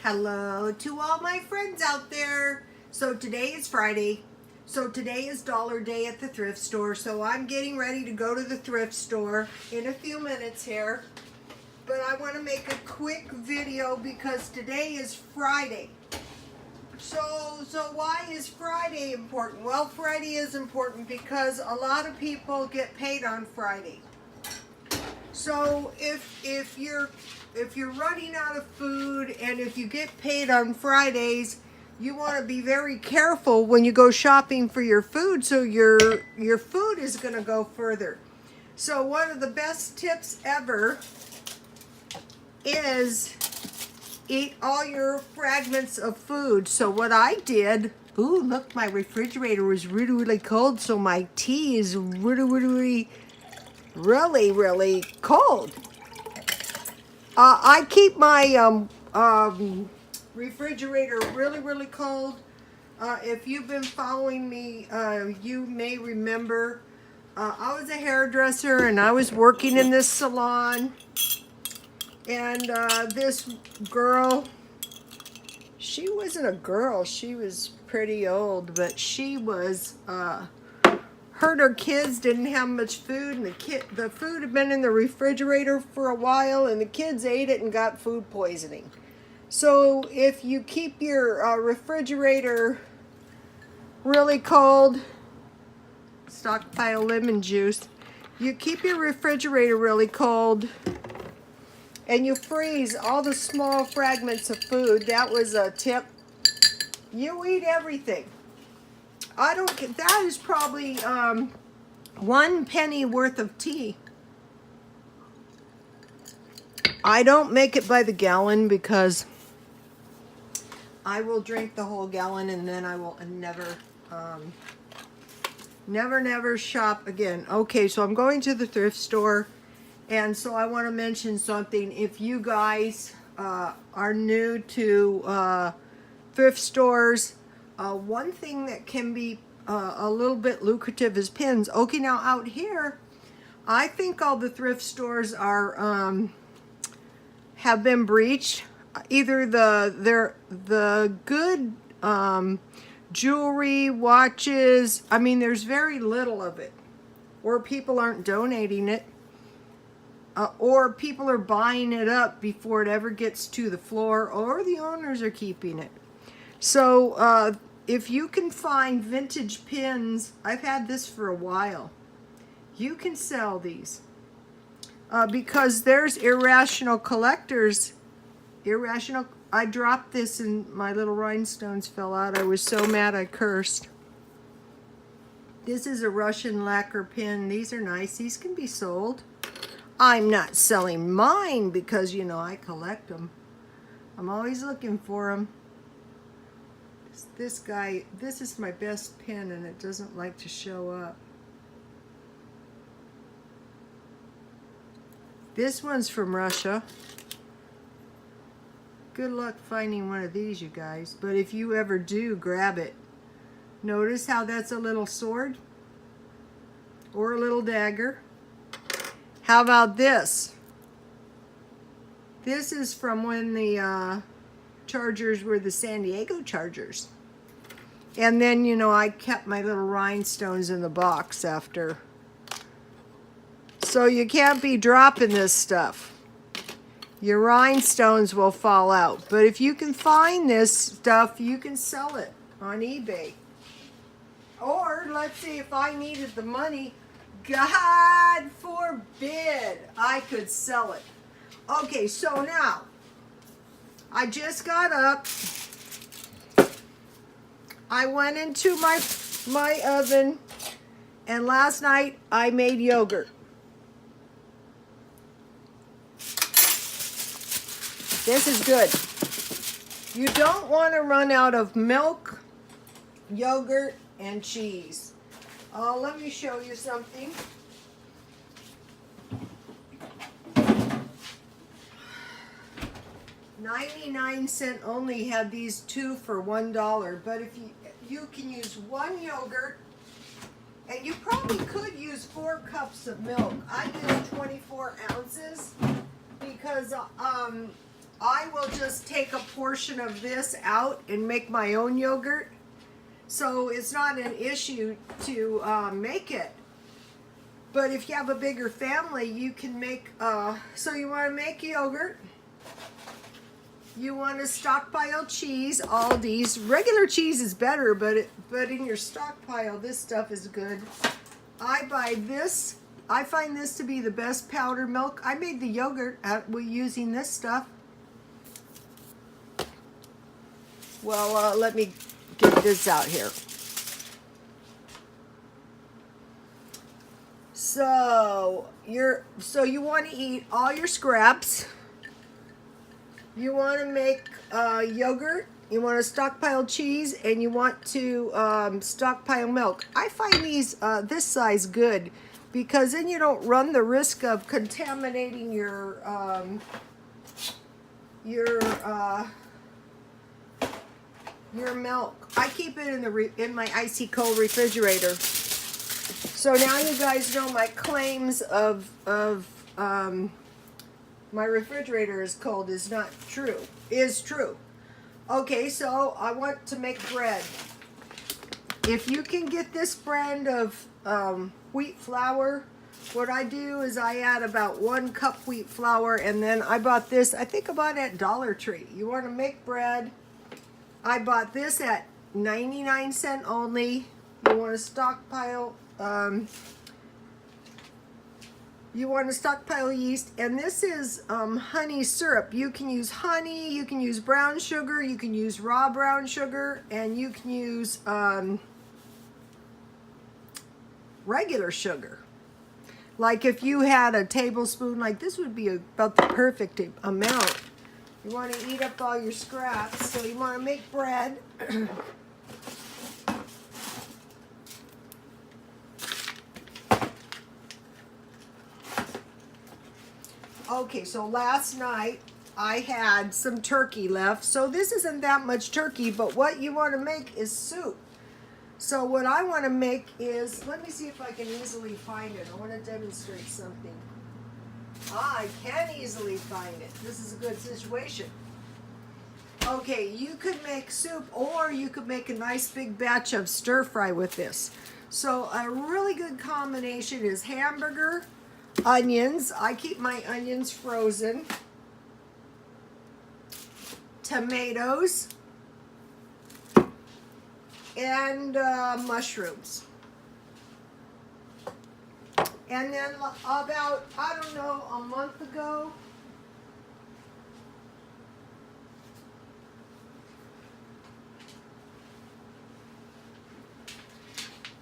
Hello to all my friends out there. So today is Friday. So today is dollar day at the thrift store. So I'm getting ready to go to the thrift store in a few minutes here. But I want to make a quick video because today is Friday. So why is Friday important? Well, Friday is important because a lot of people get paid on Friday. So if you're running out of food and if you get paid on Fridays, you want to be very careful when you go shopping for your food, so your food is going to go further. So one of the best tips ever is eat all your fragments of food. So what I did, ooh, look, my refrigerator was really cold, so my tea is really cold. I keep my refrigerator really cold. If you've been following me, you may remember I was a hairdresser and I was working in this salon, and this girl, she wasn't a girl, she was pretty old, but she was heard her kids didn't have much food, and the food had been in the refrigerator for a while, and the kids ate it and got food poisoning. So if you keep your refrigerator really cold, stockpile lemon juice, you keep your refrigerator really cold and you freeze all the small fragments of food. That was a tip. You eat everything. That is probably 1 penny worth of tea. I don't make it by the gallon because I will drink the whole gallon and then I will never shop again. Okay, so I'm going to the thrift store, and so I want to mention something. If you guys are new to thrift stores, one thing that can be a little bit lucrative is pins. Okay, now out here, I think all the thrift stores are have been breached. Either the good jewelry, watches, I mean, there's very little of it, or people aren't donating it, or people are buying it up before it ever gets to the floor, or the owners are keeping it. So if you can find vintage pins, I've had this for a while, you can sell these because there's irrational collectors. I dropped this and my little rhinestones fell out. I was so mad I cursed. This is a Russian lacquer pin. These are nice. These can be sold. I'm not selling mine because, you know, I collect them. I'm always looking for them. This guy, this is my best pin and it doesn't like to show up. This one's from Russia. Good luck finding one of these, you guys. But if you ever do, grab it. Notice how that's a little sword or a little dagger. How about this? This is from when the Chargers were the San Diego Chargers. And then, you know, I kept my little rhinestones in the box after. So you can't be dropping this stuff. Your rhinestones will fall out. But if you can find this stuff, you can sell it on eBay. Or, let's say if I needed the money, God forbid I could sell it. Okay, so now, I just got up. I went into my oven, and last night I made yogurt. This is good. You don't want to run out of milk, yogurt, and cheese. Let me show you something. $0.99 only had these two for $1, but if you can use 1 yogurt, and you probably could use 4 cups of milk. I use 24 ounces because I will just take a portion of this out and make my own yogurt. So it's not an issue to make it. But if you have a bigger family, you can make, so you want to make yogurt. You want to stockpile cheese, Aldi's. Regular cheese is better, but in your stockpile, this stuff is good. I buy this. I find this to be the best powdered milk. I made the yogurt using this stuff. Well, let me get this out here. So you want to eat all your scraps. You want to make yogurt. You want to stockpile cheese, and you want to stockpile milk. I find these this size good because then you don't run the risk of contaminating your milk. I keep it in my icy cold refrigerator. So now you guys know my claims of my refrigerator is cold is not true. Is true. Okay, so I want to make bread. If you can get this brand of wheat flour, what I do is I add about 1 cup wheat flour, and then I bought this, I think I bought it at Dollar Tree. You want to make bread. I bought this at 99¢ only. You want to stockpile yeast, and this is honey syrup. You can use honey, you can use brown sugar, you can use raw brown sugar, and you can use regular sugar. Like if you had a tablespoon, like this would be about the perfect amount. You want to eat up all your scraps, so you want to make bread. Okay, so last night I had some turkey left. So this isn't that much turkey, but what you want to make is soup. So what I want to make is, let me see if I can easily find it. I want to demonstrate something. I can easily find it. This is a good situation. Okay, you could make soup, or you could make a nice big batch of stir fry with this. So a really good combination is hamburger, onions. I keep my onions frozen. Tomatoes. And mushrooms. And then about, I don't know, a month ago,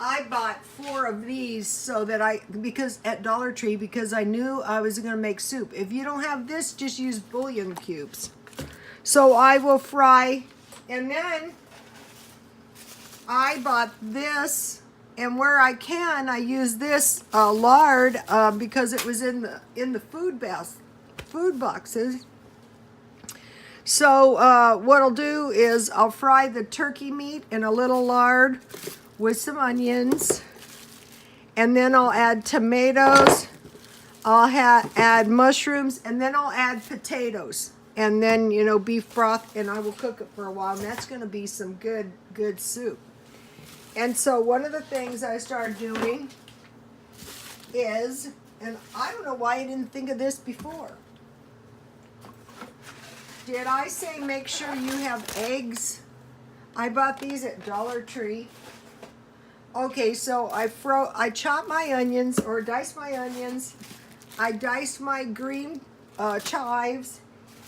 I bought 4 of these so that because at Dollar Tree, because I knew I was going to make soup. If you don't have this, just use bouillon cubes. So I will fry, and then I bought this, and where I can, I use this lard because it was in the food boxes. So what I'll do is I'll fry the turkey meat in a little lard with some onions, and then I'll add tomatoes, I'll add mushrooms, and then I'll add potatoes, and then, you know, beef broth, and I will cook it for a while, and that's going to be some good soup. And so one of the things I started doing is, and I don't know why I didn't think of this before. Did I say make sure you have eggs? I bought these at Dollar Tree. Okay, so I chop my onions, or dice my onions. I dice my green chives.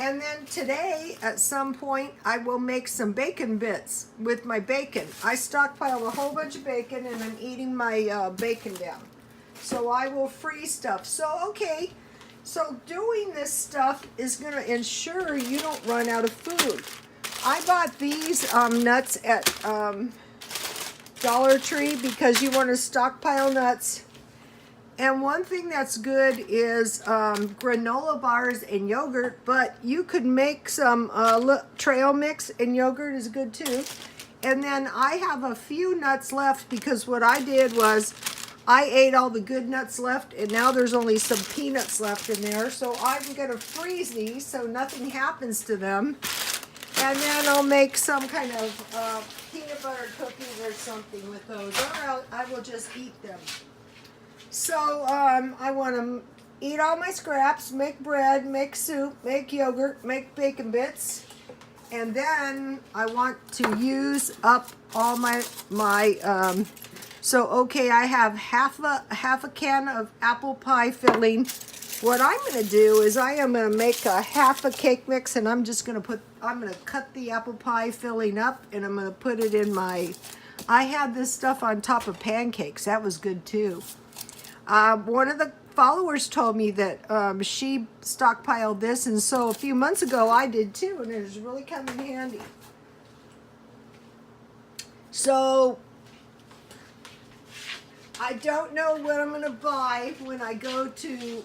And then today, at some point, I will make some bacon bits with my bacon. I stockpiled a whole bunch of bacon, and I'm eating my bacon down. So I will freeze stuff. So, okay, so doing this stuff is going to ensure you don't run out of food. I bought these nuts at Dollar Tree because you want to stockpile nuts. And one thing that's good is granola bars and yogurt, but you could make some trail mix, and yogurt is good too. And then I have a few nuts left because what I did was I ate all the good nuts left, and now there's only some peanuts left in there. So I'm going to freeze these so nothing happens to them. And then I'll make some kind of peanut butter cookies or something with those. Or I will just eat them. So I want to eat all my scraps, make bread, make soup, make yogurt, make bacon bits. And then I want to use up all my so okay, I have half a can of apple pie filling. What I'm going to do is I am going to make a half a cake mix, and I'm going to cut the apple pie filling up, and I'm going to put it in I had this stuff on top of pancakes. That was good too. One of the followers told me that she stockpiled this, and so a few months ago I did too, and it has really come in handy. So I don't know what I'm going to buy when I go to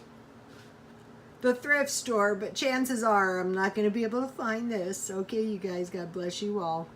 the thrift store, but chances are I'm not going to be able to find this. Okay, you guys, God bless you all.